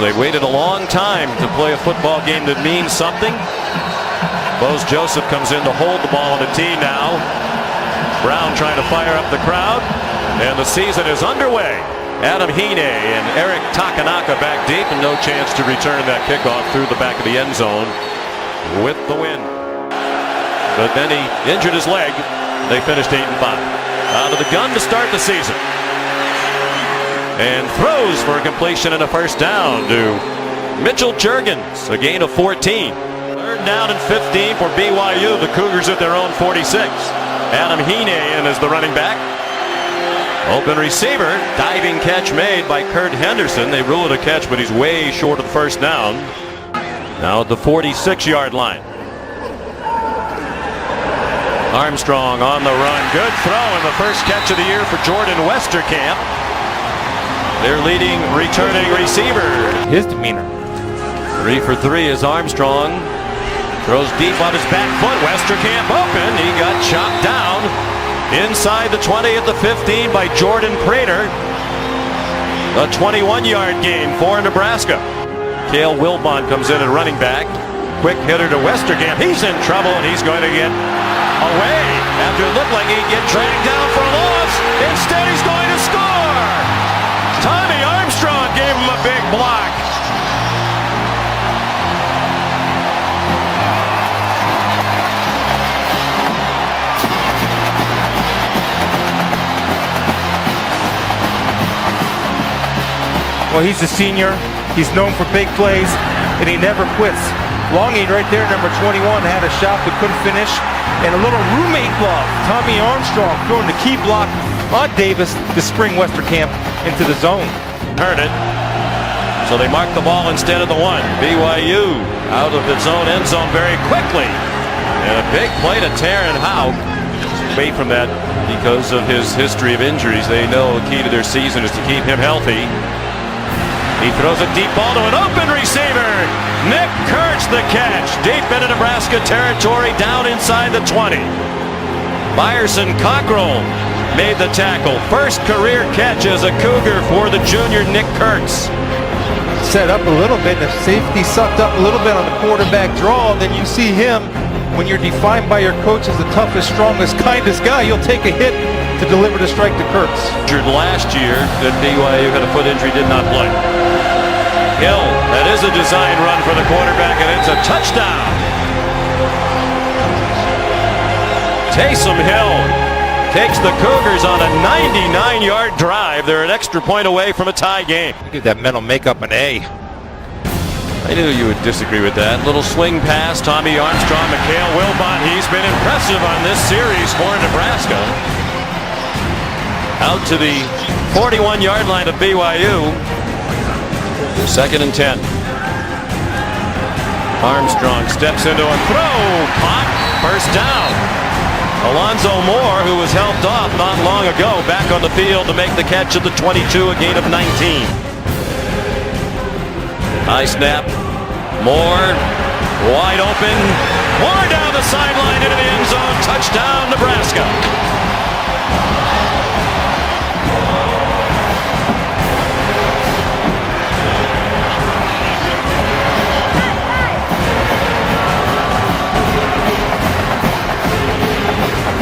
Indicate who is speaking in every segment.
Speaker 1: They waited a long time to play a football game that means something. Bose Joseph comes in to hold the ball on the tee now. Brown trying to fire up the crowd. And the season is underway. Adam Hine and Eric Takanaka back deep, and no chance to return that kickoff through the back of the end zone with the win. But then he injured his leg. They finished 8-5. Out of the gun to start the season. And throws for a completion and a first down to Mitchell Juergens, a gain of 14. Third down and 15 for BYU. The Cougars at their own 46. Adam Hine in as the running back. Open receiver, diving catch made by Kurt Henderson. They rule it a catch, but he's way short of the first down. Now at the 46-yard line. Armstrong on the run. Good throw, and the first catch of the year for Jordan Westerkamp. Their leading returning receiver.
Speaker 2: His demeanor.
Speaker 1: 3 for 3 is Armstrong. Throws deep on his back foot. Westerkamp open. He got chopped down. Inside the 20 at the 15 by Jordan Prater. A 21-yard gain for Nebraska. Cale Wilbon comes in at running back. Quick hitter to Westerkamp. He's in trouble, and he's going to get away after it looked like he'd get dragged down for a loss. Instead, he's going to score. Tommy Armstrong gave him a big block.
Speaker 2: Well, he's a senior. He's known for big plays, and he never quits. Longing right there, number 21, had a shot but couldn't finish. And a little roommate love. Tommy Armstrong throwing the key block on Davis to spring Westerkamp into the zone.
Speaker 1: Heard it. So they mark the ball instead of the one. BYU out of its own end zone very quickly. And a big play to Taron Howe. Away from that because of his history of injuries. They know the key to their season is to keep him healthy. He throws a deep ball to an open receiver. Nick Kurtz the catch. Deep into Nebraska territory, down inside the 20. Byerson Cockrell made the tackle. First career catch as a Cougar for the junior Nick Kurtz.
Speaker 2: Set up a little bit. The safety sucked up a little bit on the quarterback draw. Then you see him, when you're defined by your coach as the toughest, strongest, kindest guy, you'll take a hit to deliver the strike to Kurtz.
Speaker 1: Injured last year that BYU had a foot injury, did not play. Hill, that is a design run for the quarterback, and it's a touchdown. Taysom Hill takes the Cougars on a 99-yard drive. They're an extra point away from a tie game.
Speaker 2: Give that mental makeup an A.
Speaker 1: I knew you would disagree with that. Little swing pass, Tommy Armstrong, Cale Wilbon. He's been impressive on this series for Nebraska. Out to the 41-yard line of BYU. 2nd and 10. Armstrong steps into a throw. Caught. First down. Alonzo Moore, who was helped off not long ago, back on the field to make the catch at the 22, a gain of 19. High snap. Moore wide open. Moore down the sideline into the end zone. Touchdown, Nebraska.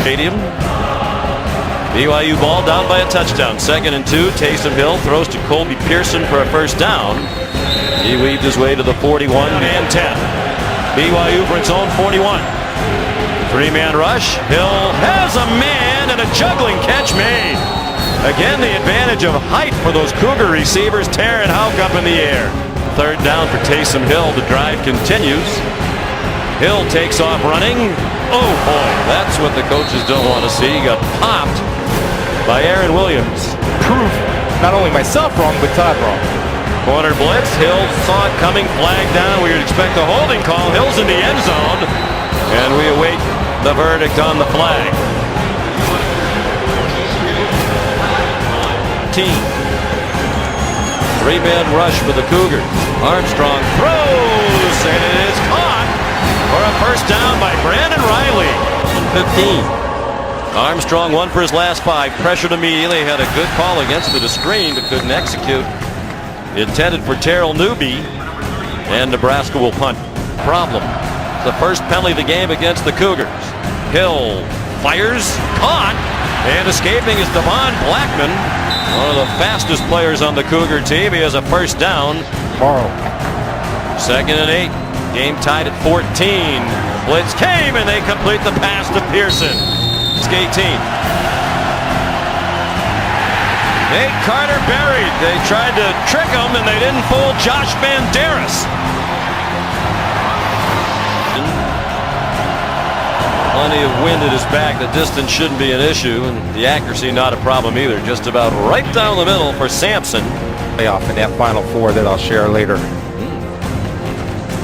Speaker 1: Stadium. BYU ball down by a touchdown. 2nd and 2. Taysom Hill throws to Colby Pearson for a first down. He weaved his way to the 41 and 10. BYU for its own 41. 3-man rush. Hill has a man and a juggling catch made. Again, the advantage of height for those Cougar receivers. Taron Howe up in the air. 3rd down for Taysom Hill. The drive continues. Hill takes off running. Oh boy, that's what the coaches don't want to see. He got popped by Aaron Williams.
Speaker 2: Prove not only myself wrong, but Todd wrong.
Speaker 1: Corner blitz. Hill saw it coming. Flag down. We would expect a holding call. Hill's in the end zone. And we await the verdict on the flag. 3-man rush for the Cougars. Armstrong throws, and it is caught for a first down by Brandon Riley. 15. Armstrong won for his last 5. Pressured immediately. Had a good call against it, a screen, but couldn't execute. intended for Terrell Newby, and Nebraska will punt. Problem. The first penalty of the game against the Cougars. Hill fires, caught, and escaping is Devon Blackman, one of the fastest players on the Cougar team. He has a first down.
Speaker 2: Morrow.
Speaker 1: 2nd and 8. Game tied at 14. Blitz came, and they complete the pass to Pearson. It's 18. Nate Carter buried. They tried to trick him, and they didn't fool Josh Banderas. Plenty of wind at his back. The distance shouldn't be an issue, and the accuracy not a problem either. Just about right down the middle for Sampson.
Speaker 2: Playoff in that Final Four that I'll share later.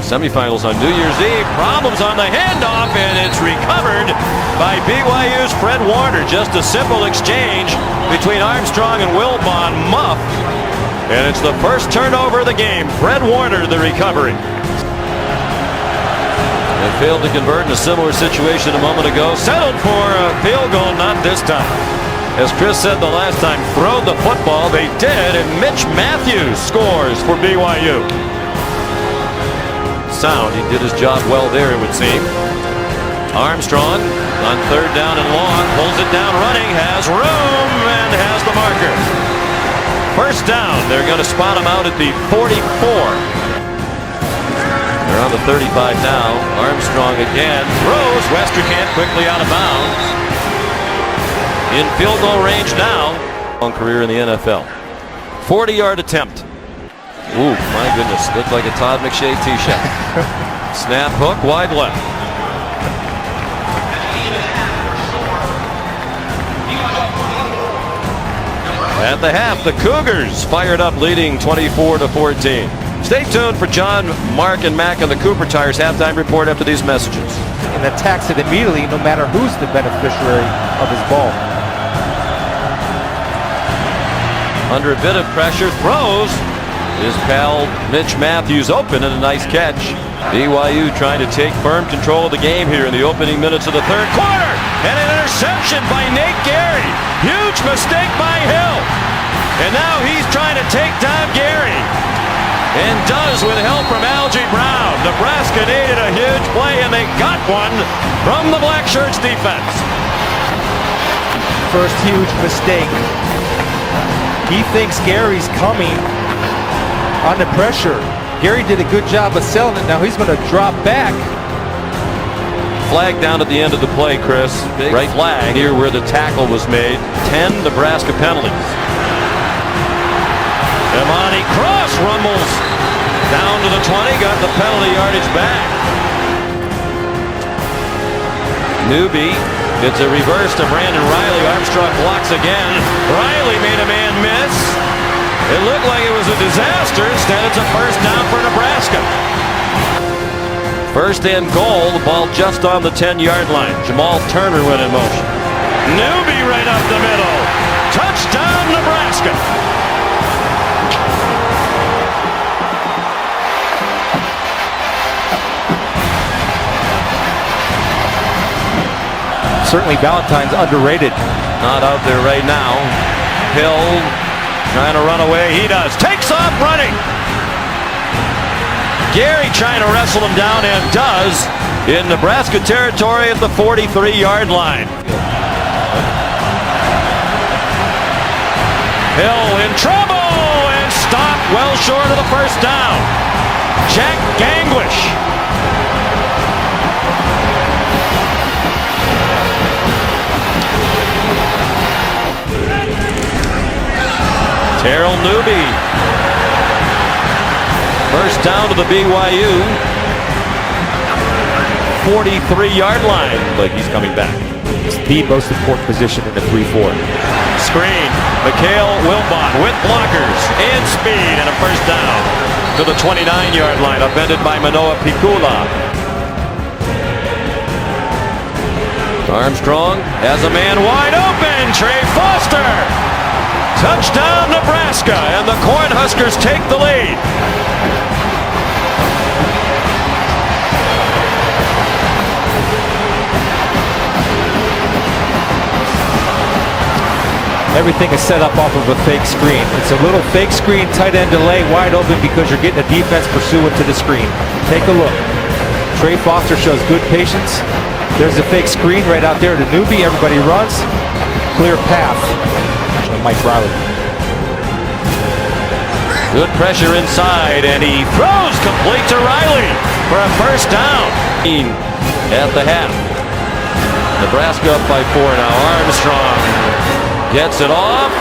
Speaker 1: Semifinals on New Year's Eve. Problems on the handoff, and it's recovered by BYU's Fred Warner. Just a simple exchange between Armstrong and Wilbon. Muff, and it's the first turnover of the game. Fred Warner, the recovery. They failed to convert in a similar situation a moment ago. Settled for a field goal, not this time. As Chris said the last time, throw the football. They did, and Mitch Matthews scores for BYU. Sound. He did his job well there, it would seem. Armstrong on 3rd down and long, pulls it down running, has room, and has the marker. First down. They're going to spot him out at the 44. They're on the 35 now. Armstrong again throws. Westerkamp quickly out of bounds. In field goal range now. Long career in the NFL. 40-yard attempt. Ooh, my goodness. Looked like a Todd McShay tee shot. Snap, hook, wide left. At the half, the Cougars fired up, leading 24-14. Stay tuned for John, Mark, and Mac on the Cooper Tires halftime report after these messages.
Speaker 2: And attacks it immediately, no matter who's the beneficiary of his ball.
Speaker 1: Under a bit of pressure, throws. His pal Mitch Matthews open, and a nice catch. BYU trying to take firm control of the game here in the opening minutes of the 3rd quarter. And an interception by Nate Gary. Huge mistake by Hill. And now he's trying to take down Gary. And does with help from Algie Brown. Nebraska needed a huge play, and they got one from the Black Shirts defense.
Speaker 2: First huge mistake. He thinks Gary's coming under pressure. Gary did a good job of selling it. Now he's going to drop back.
Speaker 1: Flag down at the end of the play, Chris. Big right flag here where the tackle was made. 10 Nebraska penalties. Imani Cross rumbles down to the 20. Got the penalty yardage back. Newby gets a reverse to Brandon Riley. Armstrong blocks again. Riley made a man miss. It looked like it was a disaster. Instead, it's a first down for Nebraska. First and goal. The ball just on the 10-yard line. Jamal Turner went in motion. Newby right up the middle. Touchdown, Nebraska.
Speaker 2: Certainly Valentine's underrated.
Speaker 1: Not out there right now. Hill trying to run away. He does. Takes off running. Gary trying to wrestle him down, and does, in Nebraska territory at the 43-yard line. Hill in trouble, and stopped well short of the first down. Jack Gangwish. Terrell Newby. First down to the BYU 43-yard line. Like he's coming back.
Speaker 2: It's the most important position in the 3-4.
Speaker 1: Screen. Mikhail Wilbon with blockers and speed, and a first down to the 29-yard line, upended by Manoa Pikula. Armstrong has a man wide open. Trey Foster. Touchdown, Nebraska, and the Cornhuskers take the lead.
Speaker 2: Everything is set up off of a fake screen. It's a little fake screen, tight end delay, wide open because you're getting a defense pursuant to the screen. Take a look. Trey Foster shows good patience. There's a fake screen right out there. The newbie, everybody runs. Clear path. Mike Riley.
Speaker 1: Good pressure inside, and he throws complete to Riley for a first down. At the half. Nebraska up by 4 now. Armstrong gets it off,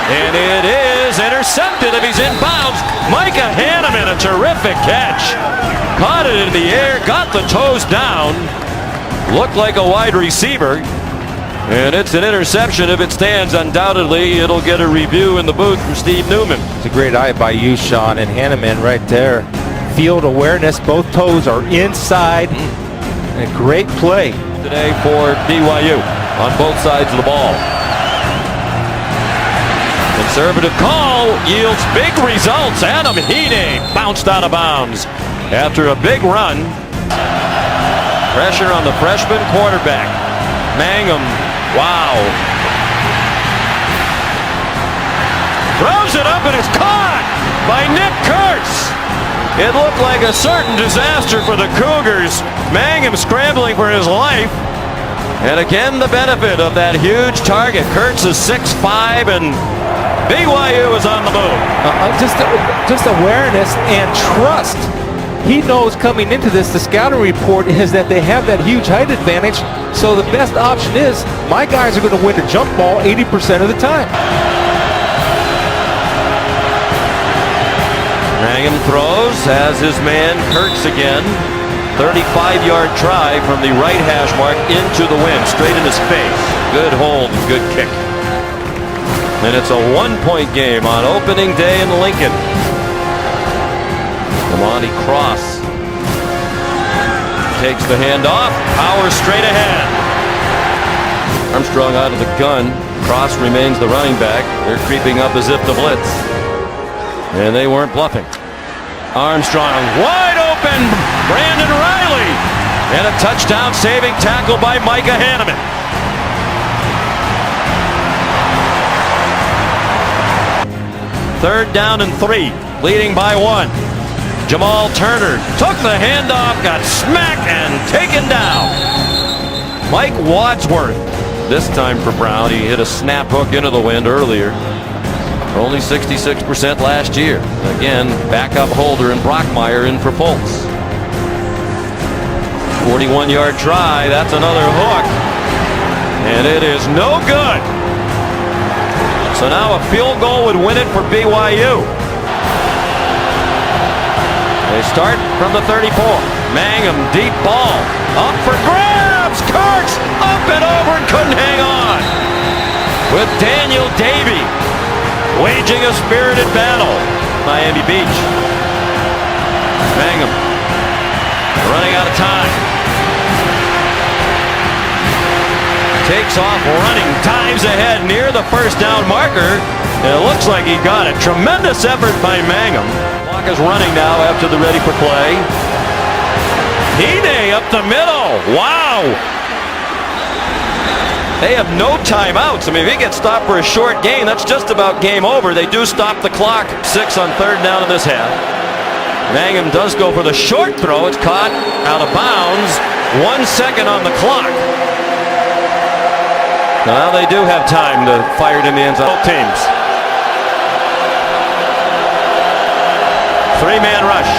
Speaker 1: and it is intercepted if he's in bounds. Micah Hanneman, a terrific catch. Caught it in the air, got the toes down. Looked like a wide receiver. And it's an interception. If it stands, undoubtedly, it'll get a review in the booth from Steve Newman.
Speaker 2: It's a great eye by you, Sean, and Hanneman right there. Field awareness, both toes are inside. And a great play
Speaker 1: today for BYU on both sides of the ball. Conservative call yields big results. Adam Heaney bounced out of bounds after a big run. Pressure on the freshman quarterback. Mangum. Wow. Throws it up and it's caught by Nick Kurtz. It looked like a certain disaster for the Cougars. Mangum scrambling for his life. And again, the benefit of that huge target. Kurtz is 6'5", and BYU is on the move.
Speaker 2: Just awareness and trust. He knows coming into this, the scouting report is that they have that huge height advantage. So the best option is my guys are going to win the jump ball 80% of the time.
Speaker 1: Mangum throws, has his man Kurtz again. 35-yard try from the right hash mark into the wind, straight in his face. Good hold, good kick. And it's a 1-point game on opening day in Lincoln. Monty Cross takes the handoff, power straight ahead. Armstrong out of the gun. Cross remains the running back. They're creeping up as if to blitz. And they weren't bluffing. Armstrong wide open. Brandon Riley. And a touchdown saving tackle by Micah Hanneman. Third down and 3. Leading by 1. Jamal Turner took the handoff, got smacked and taken down. Mike Wadsworth, this time for Brown. He hit a snap hook into the wind earlier. Only 66% last year. Again, backup holder and Brockmeyer in for Fultz. 41-yard try. That's another hook. And it is no good. So now a field goal would win it for BYU. They start from the 34. Mangum, deep ball. Up for grabs. Kurtz up and over and couldn't hang on. With Daniel Davey waging a spirited battle. Miami Beach. Mangum running out of time. Takes off running, times ahead near the first down marker. And it looks like he got it. Tremendous effort by Mangum. Clock is running now after the ready for play. Heaney up the middle. Wow. They have no timeouts. I mean, if he gets stopped for a short gain, that's just about game over. They do stop the clock. 6 on third down in this half. Mangum does go for the short throw. It's caught out of bounds. 1 second on the clock. Now they do have time to fire it in the end zone. Both teams. 3-man rush.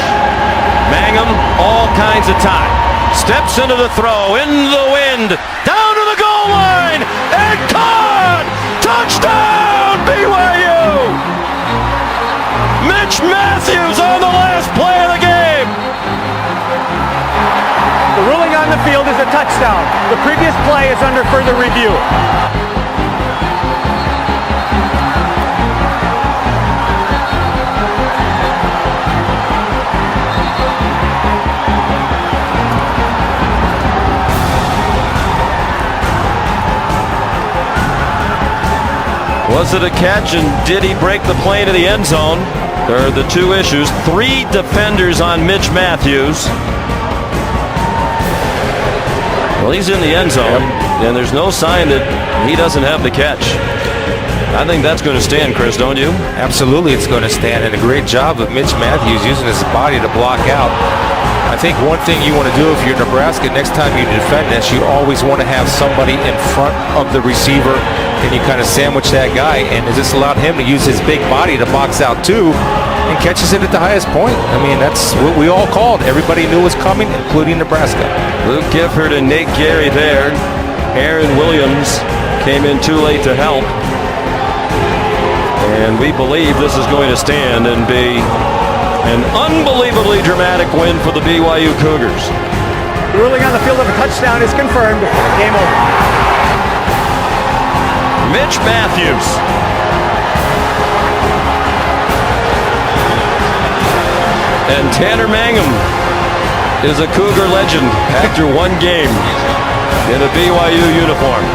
Speaker 1: Mangum, all kinds of time. Steps into the throw, in the wind, down to the goal line, and caught! Touchdown, BYU! Mitch Matthews on the last play of the game.
Speaker 3: The ruling on the field is a touchdown. The previous play is under further review.
Speaker 1: Was it a catch, and did he break the play to the end zone? There are the two issues. 3 defenders on Mitch Matthews. Well, he's in the end zone, and there's no sign that he doesn't have the catch. I think that's going to stand, Chris, don't you?
Speaker 2: Absolutely, it's going to stand, and a great job of Mitch Matthews using his body to block out. I think one thing you want to do if you're Nebraska, next time you defend this, you always want to have somebody in front of the receiver, and you kind of sandwich that guy, and it just allowed him to use his big body to box out too, and catches it at the highest point. I mean, that's what we all called. Everybody knew was coming, including Nebraska.
Speaker 1: Luke Gifford and Nate Gary there. Aaron Williams came in too late to help. And we believe this is going to stand and be an unbelievably dramatic win for the BYU Cougars.
Speaker 3: The ruling on the field of a touchdown is confirmed. Game over.
Speaker 1: Mitch Matthews. And Tanner Mangum is a Cougar legend after one game in a BYU uniform.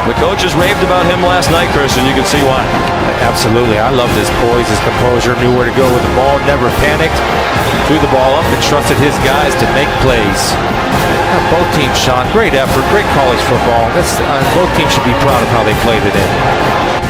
Speaker 1: The coaches raved about him last night, Chris, and you can see why.
Speaker 2: Absolutely. I loved his poise, his composure, knew where to go with the ball, never panicked, threw the ball up and trusted his guys to make plays. Both teams, Sean, great effort, great college football. Both teams should be proud of how they played it in.